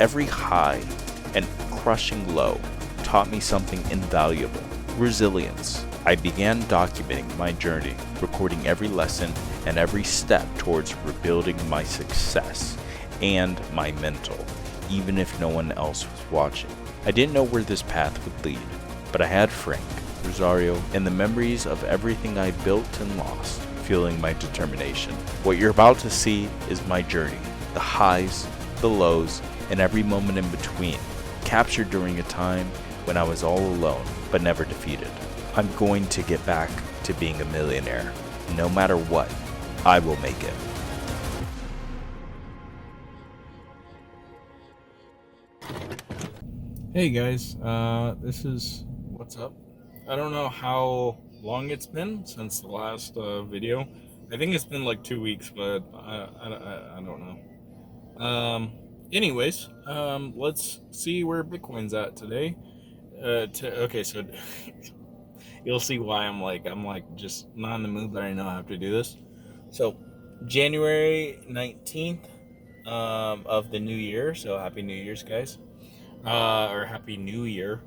Every high and crushing low taught me something invaluable: resilience. I began documenting my journey, recording every lesson and every step towards rebuilding my success and my mental, even if no one else was watching. I didn't know where this path would lead, but I had Frank, Rosario, and the memories of everything I built and lost fueling my determination. What you're about to see is my journey, the highs, the lows, and every moment in between, captured during a time when I was all alone but never defeated. I'm going to get back to being a millionaire. No matter what, I will make it. Hey guys, this is what's up. I don't know how long it's been since the last video. I think it's been like 2 weeks, but I don't know. Anyways, let's see where Bitcoin's at today. Okay, so you'll see why I'm just not in the mood, but I know I have to do this. So January 19th of the new year. So happy New Year's, guys. Or Happy New Year.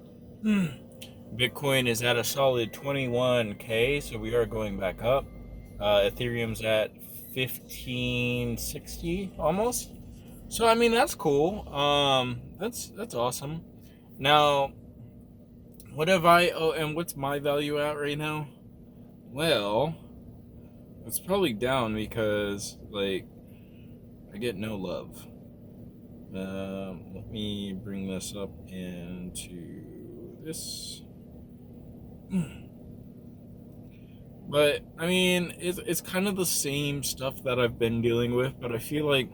Bitcoin is at a solid 21K, so we are going back up. Ethereum's at 1560 almost. So I mean that's cool. That's awesome. Now, what have I? Oh, and what's my value at right now? Well, it's probably down because I get no love. Let me bring this up into this. But I mean, it's kind of the same stuff that I've been dealing with, but I feel like,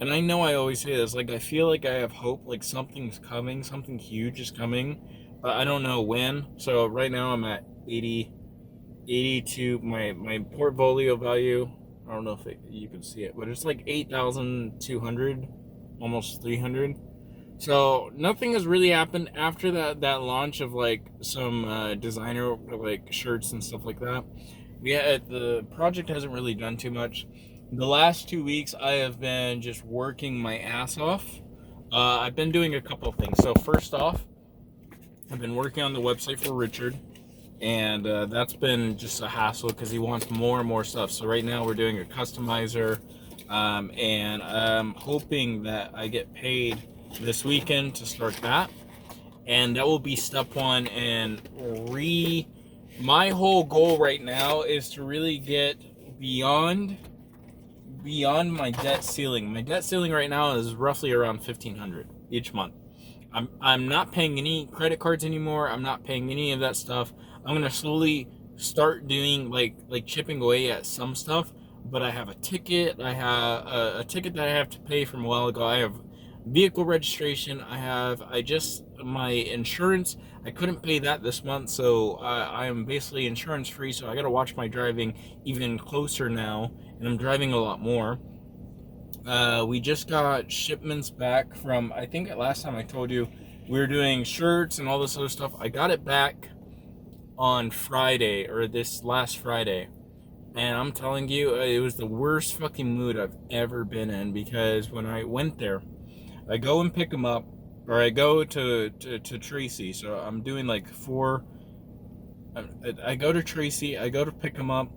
and I know I always say this, I feel like I have hope, like something's coming, something huge is coming, but I don't know when. So right now I'm at 82, my portfolio value. I don't know if you can see it, but it's like 8,200. Almost 300. So nothing has really happened after that launch of some designer shirts and stuff like that. The project hasn't really done too much. The last 2 weeks I have been just working my ass off. I've been doing a couple of things. So first off, I've been working on the website for Richard, and that's been just a hassle because he wants more and more stuff. So right now we're doing a customizer. And I'm hoping that I get paid this weekend to start that, and that will be step one. And my whole goal right now is to really get beyond my debt ceiling. My debt ceiling right now is roughly around 1,500 each month. I'm not paying any credit cards anymore. I'm not paying any of that stuff. I'm gonna slowly start doing like chipping away at some stuff. But I have a ticket. I have a ticket that I have to pay from a while ago. I have vehicle registration. My insurance. I couldn't pay that this month, so I am basically insurance free. So I got to watch my driving even closer now, and I'm driving a lot more. We just got shipments back from, I think last time I told you we were doing shirts and all this other stuff. I got it back on Friday, or this last Friday. And I'm telling you, it was the worst fucking mood I've ever been in, because when I went there, I go and pick them up, or I go to Tracy. So I'm doing I go to Tracy, I go to pick them up,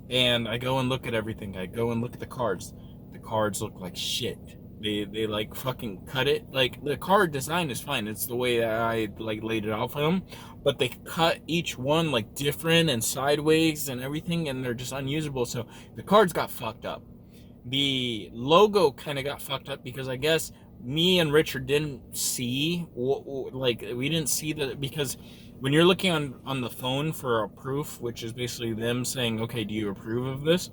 and I go and look at everything. I go and look at the cards. The cards look like shit. They fucking cut it. The card design is fine. It's the way that I laid it out for them. But they cut each one different and sideways and everything, and they're just unusable. So the cards got fucked up. The logo kind of got fucked up because I guess me and Richard didn't see we didn't see because when you're looking on the phone for a proof, which is basically them saying, okay, do you approve of this?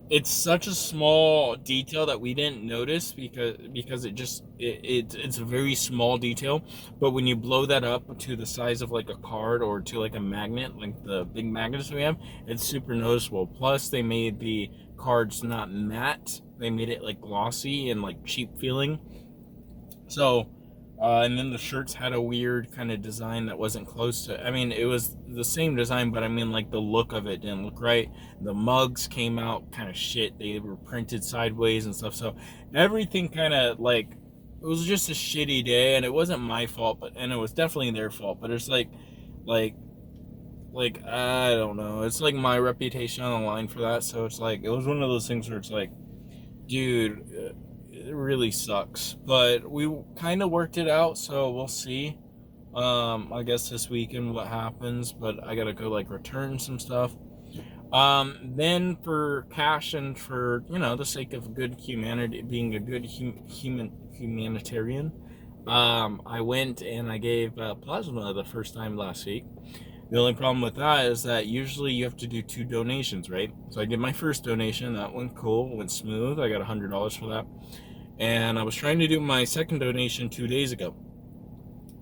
It's such a small detail that we didn't notice because it's a very small detail. But when you blow that up to the size of a card or to a magnet, like the big magnets we have, it's super noticeable. Plus they made the cards not matte. They made it glossy and cheap feeling. So and then the shirts had a weird kind of design that wasn't close to, I mean, it was the same design, but I mean, the look of it didn't look right. The mugs came out kind of shit. They were printed sideways and stuff. So everything kind of was just a shitty day, and it wasn't my fault, and it was definitely their fault. But it's like I don't know. It's like my reputation on the line for that. So it's like it was one of those things where it's like, dude, it really sucks. But we kind of worked it out, so we'll see. I guess this weekend what happens, but I gotta go like return some stuff. Then for cash and for, you know, the sake of good humanity, being a good humanitarian, I went and I gave plasma the first time last week. The only problem with that is that usually you have to do 2 donations, right? So I did my first donation, that went cool, went smooth. I got $100 for that. And I was trying to do my second donation 2 days ago.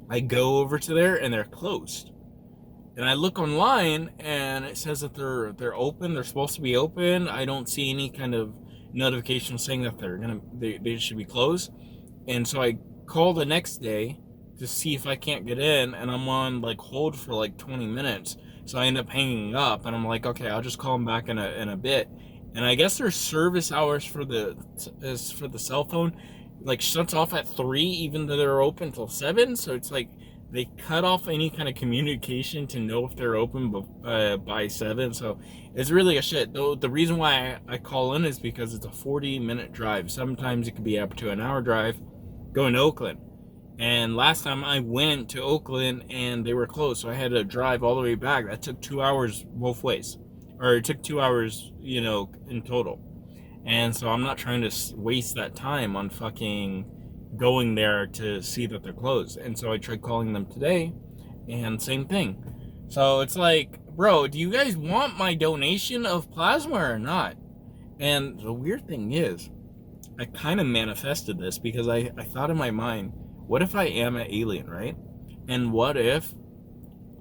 I go over to there and they're closed. And I look online and it says that they're open. They're supposed to be open. I don't see any kind of notification saying that they should be closed. And so I call the next day to see if I can't get in, and I'm on like hold for like 20 minutes. So I end up hanging up, and I'm like, okay, I'll just call them back in a bit. And I guess their service hours for the cell phone like shuts off at 3, even though they're open till 7. So it's like they cut off any kind of communication to know if they're open by 7. So it's really a shit. Though the reason why I call in is because it's a 40-minute drive. Sometimes it could be up to an hour drive going to Oakland. And last time I went to Oakland and they were closed, so I had to drive all the way back. That took 2 hours both ways, or it took 2 hours, you know, in total. And so I'm not trying to waste that time on fucking going there to see that they're closed. And so I tried calling them today, and same thing. So it's like, bro, do you guys want my donation of plasma or not? And the weird thing is, I kind of manifested this because I thought in my mind, what if I am an alien, right? And what if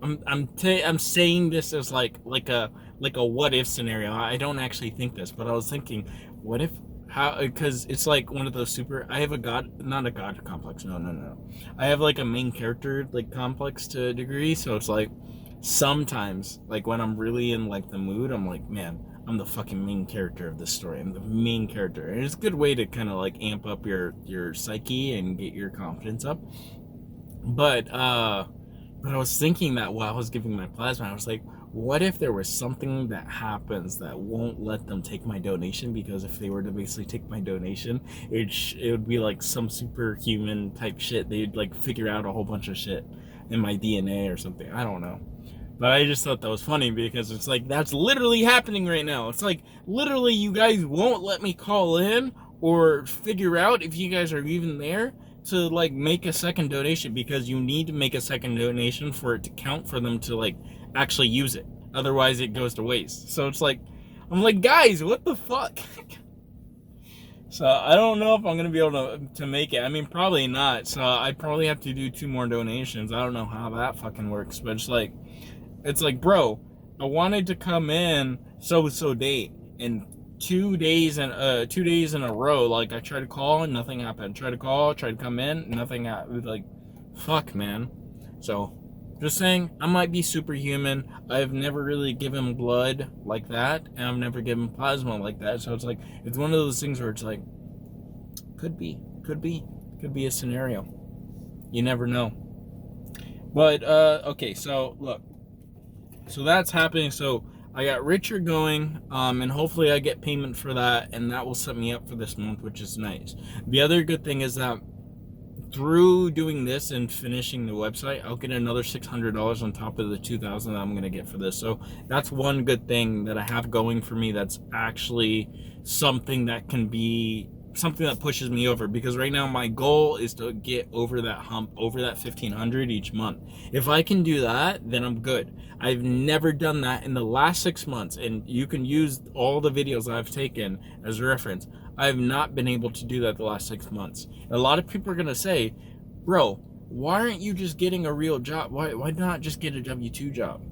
I'm saying this as like a what if scenario. I don't actually think this, but I was thinking, what if, how, because it's like one of those I have not a god complex, no. I have like a main character like complex to a degree, so it's like sometimes like when I'm really in like the mood, I'm like, man, I'm the fucking main character of this story. I'm the main character. And it's a good way to kind of like amp up your psyche and get your confidence up. But I was thinking that while I was giving my plasma, I was like, what if there was something that happens that won't let them take my donation? Because if they were to basically take my donation, it would be like some superhuman type shit. They'd like figure out a whole bunch of shit in my DNA or something. I don't know. But I just thought that was funny because it's like, that's literally happening right now. It's like, literally, you guys won't let me call in or figure out if you guys are even there to like make a second donation, because you need to make a second donation for it to count for them to like actually use it. Otherwise it goes to waste. So it's like, I'm like, guys, what the fuck? So I don't know if I'm gonna be able to make it. I mean, probably not. So I'd probably have to do 2 more donations. I don't know how that fucking works, but it's like, bro, I wanted to come in so date, and 2 days in a row, like I tried to call and nothing happened. Tried to come in, nothing happened. Like, fuck, man. So just saying, I might be superhuman. I've never really given blood like that, and I've never given plasma like that. So it's like, it's one of those things where it's like, could be a scenario. You never know. But okay, so look. So that's happening. So I got Richard going, and hopefully I get payment for that, and that will set me up for this month, which is nice. The other good thing is that through doing this and finishing the website, I'll get another $600 on top of the $2,000 that I'm going to get for this. So that's one good thing that I have going for me. That's actually something that can be something that pushes me over, because right now my goal is to get over that hump, over that 1,500 each month. If I can do that, then I'm good. I've never done that in the last 6 months, and you can use all the videos I've taken as a reference. I have not been able to do that the last 6 months. A lot of people are gonna say, bro, why aren't you just getting a real job? Why not just get a W-2 job?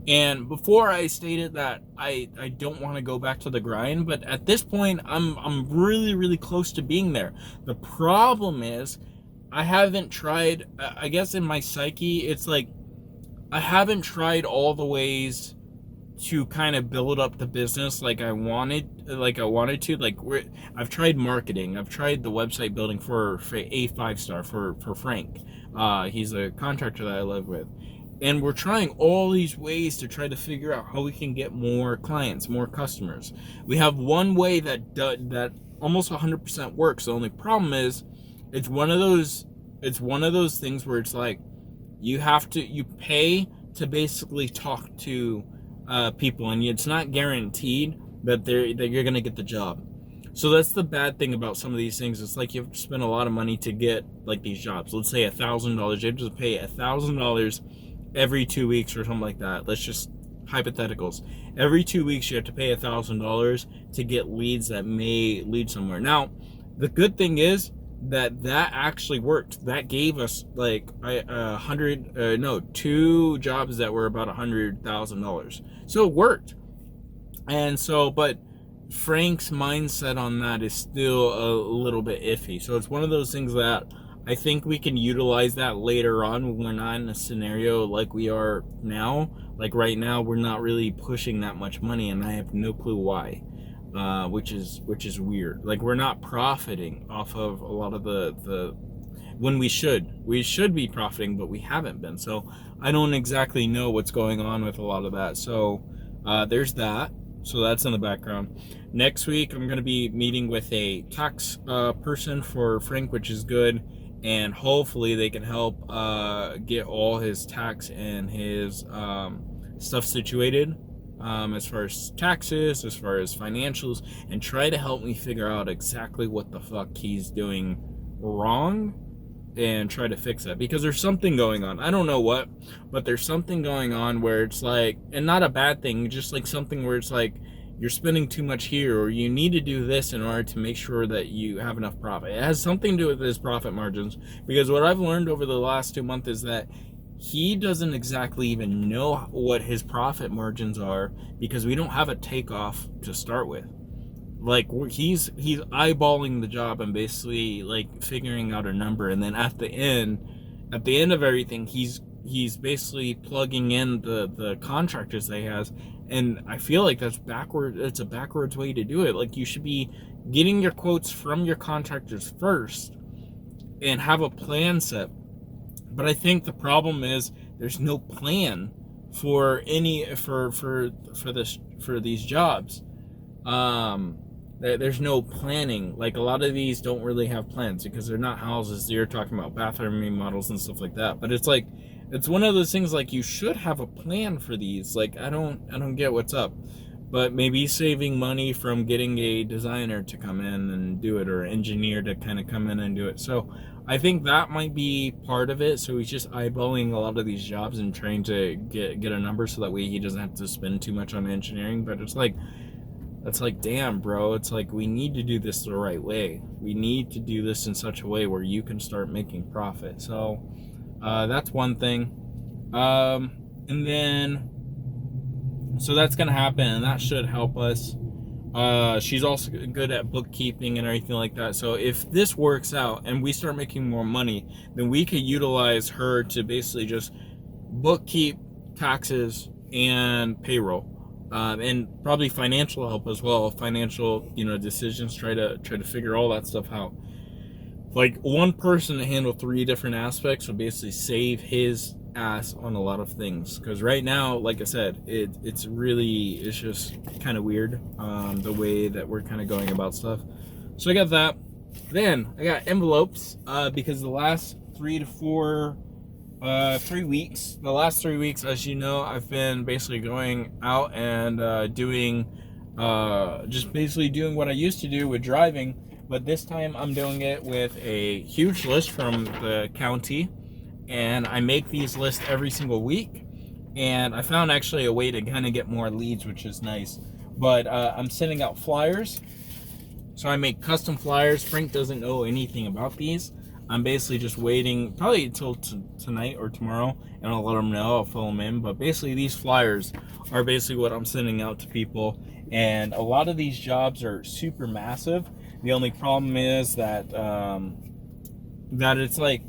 And before I stated that I don't want to go back to the grind, but at this point I'm really close to being there. The problem is I haven't tried, I guess in my psyche it's like I haven't tried all the ways to kind of build up the business like I wanted to. Like I've tried marketing, I've tried the website building for a 5-star for Frank. He's a contractor that I live with, and we're trying all these ways to try to figure out how we can get more clients, more customers. We have one way that almost 100% works. The only problem is it's one of those things where it's like you pay to basically talk to people, and it's not guaranteed that you're gonna get the job. So that's the bad thing about some of these things. It's like you have to spend a lot of money to get like these jobs. Let's say $1,000. You have to pay $1,000 every 2 weeks or something like that. Let's just hypotheticals. Every 2 weeks you have to pay $1,000 to get leads that may lead somewhere. Now, the good thing is that actually worked. That gave us like 2 jobs that were about $100,000. So it worked. And so, but Frank's mindset on that is still a little bit iffy. So it's one of those things that I think we can utilize that later on when we're not in a scenario like we are now. Like right now, we're not really pushing that much money, and I have no clue why. Which is weird. Like we're not profiting off of a lot of the when we should be profiting, but we haven't been. So I don't exactly know what's going on with a lot of that. So there's that. So that's in the background. Next week I'm going to be meeting with a tax person for Frank, which is good, and hopefully they can help get all his tax and his stuff situated. As far as taxes, as far as financials, and try to help me figure out exactly what the fuck he's doing wrong and try to fix that, because there's something going on. I don't know what, but there's something going on where it's like, and not a bad thing, just like something where it's like you're spending too much here, or you need to do this in order to make sure that you have enough profit. It has something to do with his profit margins, because what I've learned over the last 2 months is that he doesn't exactly even know what his profit margins are, because we don't have a takeoff to start with. Like he's eyeballing the job and basically like figuring out a number, and then at the end of everything, he's basically plugging in the contractors that he has. And I feel like that's backward. It's a backwards way to do it. Like you should be getting your quotes from your contractors first and have a plan set. But I think the problem is there's no plan for these jobs. There's no planning. Like a lot of these don't really have plans because they're not houses. You're talking about bathroom remodels and stuff like that. But it's like, it's one of those things like you should have a plan for these. Like I don't get what's up. But maybe saving money from getting a designer to come in and do it, or an engineer to kind of come in and do it. So I think that might be part of it. So he's just eyeballing a lot of these jobs and trying to get a number so that way he doesn't have to spend too much on engineering. But it's like, damn, bro, it's like we need to do this the right way. We need to do this in such a way where you can start making profit. So that's one thing. And then, so that's going to happen, and that should help us. She's also good at bookkeeping and everything like that. So if this works out and we start making more money, then we could utilize her to basically just bookkeep, taxes, and payroll, and probably financial help as well. Financial, decisions. Try to figure all that stuff out. Like one person to handle 3 different aspects would basically save his ass on a lot of things, because right now, like I said, it's just kind of weird, the way that we're kind of going about stuff. So I got that. Then I got envelopes, because the last 3 weeks, as you know, I've been basically going out and doing just basically doing what I used to do with driving, but this time I'm doing it with a huge list from the county. And I make these lists every single week, and I found actually a way to kind of get more leads, which is nice. But I'm sending out flyers, so I make custom flyers. Frank doesn't know anything about these. I'm basically just waiting probably until tonight or tomorrow, and I'll let him know. I'll fill him in. But basically these flyers are basically what I'm sending out to people, and a lot of these jobs are super massive. The only problem is that that it's like,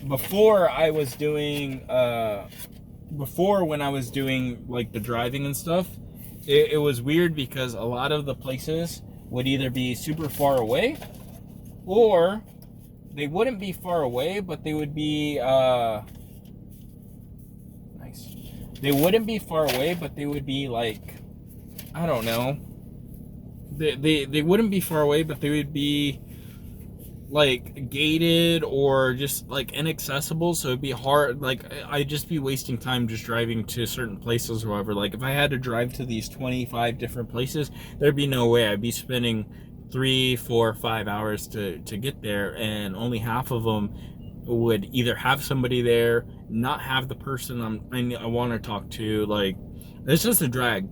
before I was doing before when I was doing like the driving and stuff, it was weird because a lot of the places would either be super far away, or they wouldn't be far away, but they would be nice. They wouldn't be far away, but they would be like, I don't know. They wouldn't be far away, but they would be like gated or just like inaccessible, so it'd be hard. Like I'd just be wasting time just driving to certain places or whatever. Like if I had to drive to these 25 different places, there'd be no way. I'd be spending 3, 4, 5 hours to get there, and only half of them would either have somebody there, not have the person I want to talk to. Like it's just a drag.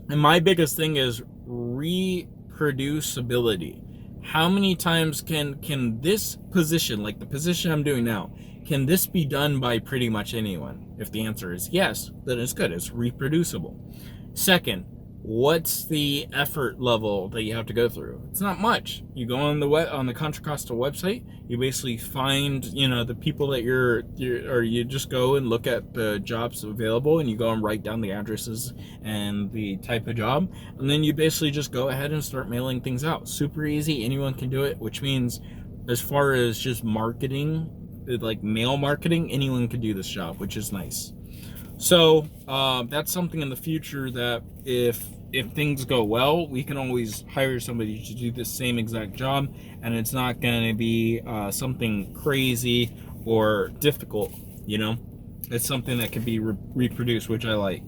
And my biggest thing is reproducibility. How many times can this position, like the position I'm doing now, can this be done by pretty much anyone? If the answer is yes, then it's good. It's reproducible. Second, what's the effort level that you have to go through? It's not much. You go on the Contra Costa website, you basically find, you know, the people that or you just go and look at the jobs available, and you go and write down the addresses and the type of job, and then you basically just go ahead and start mailing things out. Super easy, anyone can do it, which means as far as just marketing, like mail marketing, anyone can do this job, which is nice. So that's something in the future that if things go well, we can always hire somebody to do the same exact job, and it's not going to be something crazy or difficult, you know. It's something that can be reproduced, which I like.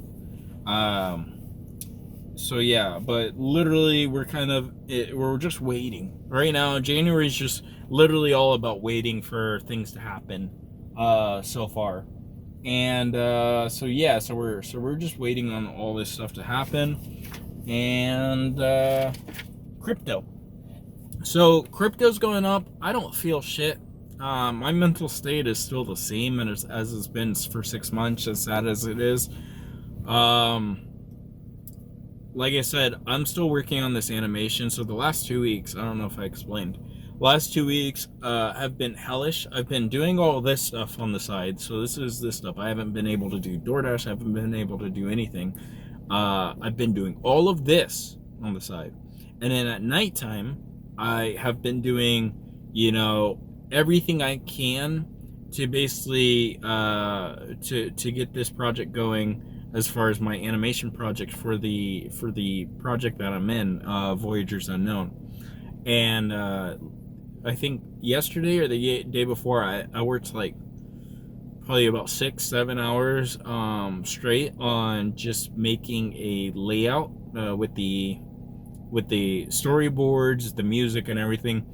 So yeah, but literally we're just waiting right now. January is just literally all about waiting for things to happen so far. And so yeah, so we're just waiting on all this stuff to happen. And crypto. So crypto's going up. I don't feel shit. My mental state is still the same as it's been for 6 months, as sad as it is. Like I said, I'm still working on this animation. So the last 2 weeks, I don't know if I explained, last 2 weeks have been hellish. I've been doing all this stuff on the side. So this is this stuff. I haven't been able to do DoorDash. I haven't been able to do anything. I've been doing all of this on the side. And then at nighttime, I have been doing, you know, everything I can to basically to get this project going, as far as my animation project for the project that I'm in, Voyagers Unknown. And I think yesterday or the day before, I worked like probably about 6-7 hours straight on just making a layout with the storyboards, the music, and everything.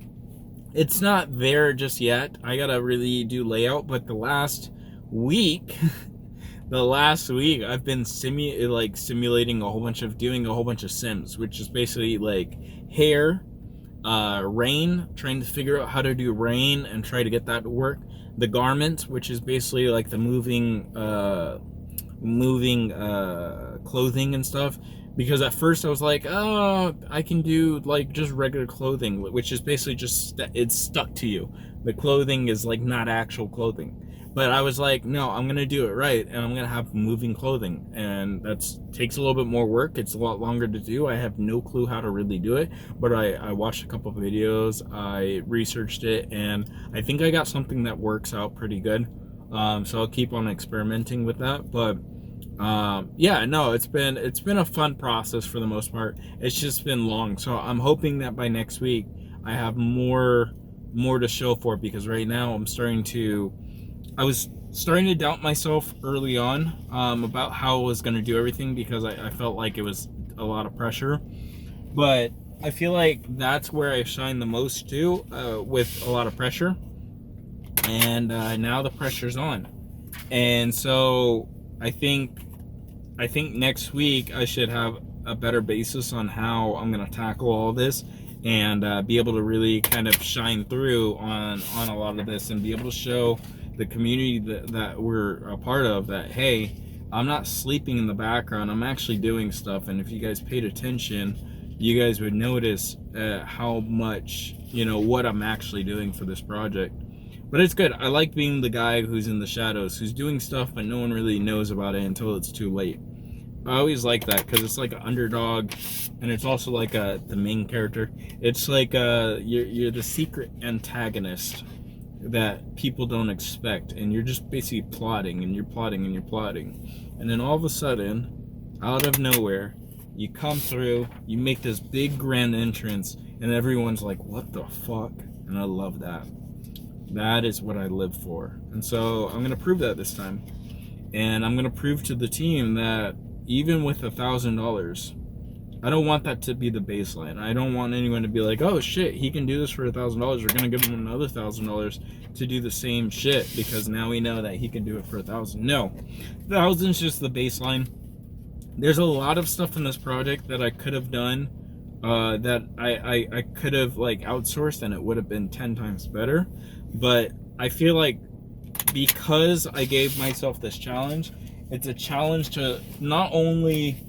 It's not there just yet. I gotta really do layout, but the last week I've been simulating doing a whole bunch of sims, which is basically like hair, rain, trying to figure out how to do rain and try to get that to work. The garment, which is basically like the moving clothing and stuff. Because at first I was like, oh, I can do like just regular clothing, which is basically just, it's stuck to you. The clothing is like not actual clothing. But I was like, no, I'm going to do it right, and I'm going to have moving clothing. And that takes a little bit more work. It's a lot longer to do. I have no clue how to really do it. But I watched a couple of videos. I researched it, and I think I got something that works out pretty good. So I'll keep on experimenting with that. But yeah, no, it's been a fun process for the most part. It's just been long. So I'm hoping that by next week I have more to show for it, because right now I was starting to doubt myself early on about how I was going to do everything, because I felt like it was a lot of pressure. But I feel like that's where I shine the most too, with a lot of pressure. And now the pressure's on. And so I think next week I should have a better basis on how I'm going to tackle all this, and be able to really kind of shine through on a lot of this, and be able to show the community that we're a part of that, hey, I'm not sleeping in the background. I'm actually doing stuff. And if you guys paid attention, you guys would notice how much, you know, what I'm actually doing for this project. But it's good. I like being the guy who's in the shadows, who's doing stuff, but no one really knows about it until it's too late. I always like that because it's like an underdog, and it's also like the main character. It's like you're the secret antagonist that people don't expect, and you're just basically plotting, and you're plotting, and you're plotting, and then all of a sudden, out of nowhere, you come through, you make this big grand entrance, and everyone's like, what the fuck? And I love that. That is what I live for. And so I'm gonna prove that this time. And I'm gonna prove to the team that even with $1,000, I don't want that to be the baseline. I don't want anyone to be like, oh shit, he can do this for $1,000. We're gonna give him another $1,000 to do the same shit because now we know that he can do it for $1,000. No, $1,000's just the baseline. There's a lot of stuff in this project that I could have done, that I could have like outsourced, and it would have been 10 times better. But I feel like because I gave myself this challenge, it's a challenge to not only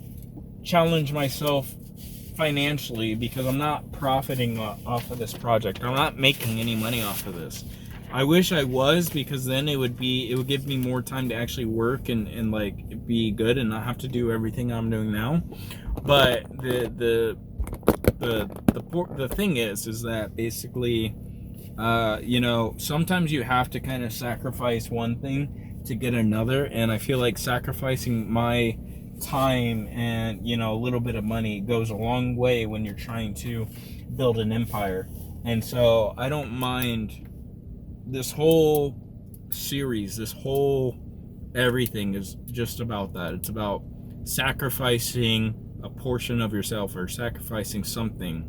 challenge myself financially, because I'm not profiting off of this project. I'm not making any money off of this. I wish I was, because then it would give me more time to actually work and like be good and not have to do everything I'm doing now. But the thing is that basically, you know, sometimes you have to kind of sacrifice one thing to get another, and I feel like sacrificing my time and, you know, a little bit of money goes a long way when you're trying to build an empire. And so I don't mind this whole series, this whole everything is just about that. It's about sacrificing a portion of yourself, or sacrificing something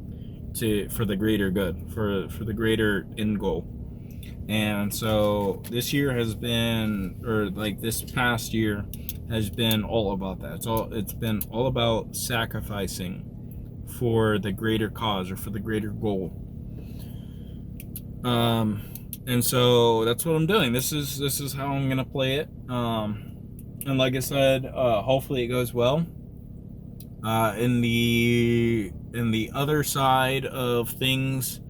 for the greater good, for the greater end goal. And so this year has been, or like this past year has been all about that. It's been all about sacrificing for the greater cause, or for the greater goal. And so that's what I'm doing. This is how I'm gonna play it. And like I said, hopefully it goes well. In the other side of things,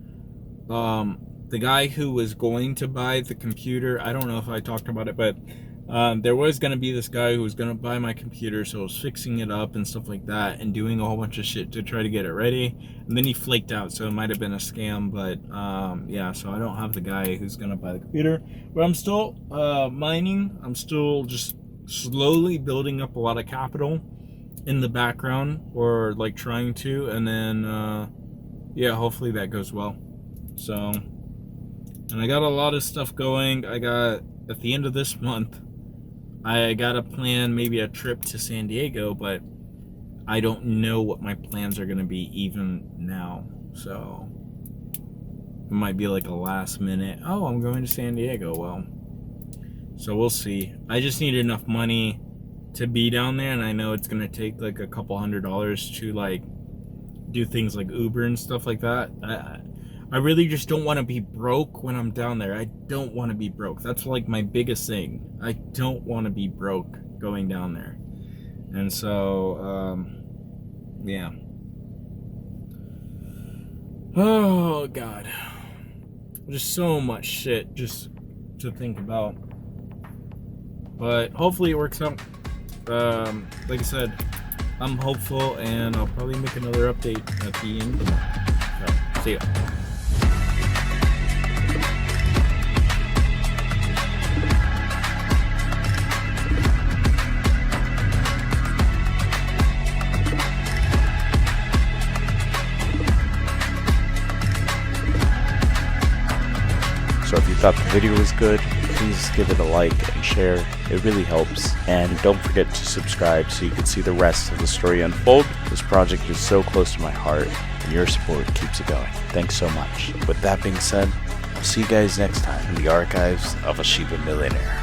the guy who was going to buy the computer, I don't know if I talked about it, but there was going to be this guy who was going to buy my computer, so I was fixing it up and stuff like that, and doing a whole bunch of shit to try to get it ready, and then he flaked out, so it might have been a scam. But yeah, so I don't have the guy who's going to buy the computer, but I'm still mining. I'm still just slowly building up a lot of capital in the background, or like trying to, and then yeah, hopefully that goes well. So, and I got a lot of stuff going. I got, at the end of this month, I got to plan maybe a trip to San Diego, but I don't know what my plans are going to be even now. So it might be like a last minute, oh, I'm going to San Diego. Well, so we'll see. I just need enough money to be down there, and I know it's going to take like a couple $100s to like do things like Uber and stuff like that. I really just don't want to be broke when I'm down there. I don't want to be broke. That's like my biggest thing. I don't want to be broke going down there. And so, yeah. Oh, God. Just so much shit just to think about. But hopefully it works out. Like I said, I'm hopeful, and I'll probably make another update at the end. So, see ya. So if you thought the video was good, please give it a like and share. It really helps. And don't forget to subscribe so you can see the rest of the story unfold. This project is so close to my heart, and your support keeps it going. Thanks so much. With that being said, I'll see you guys next time in the archives of a Shiba Millionaire.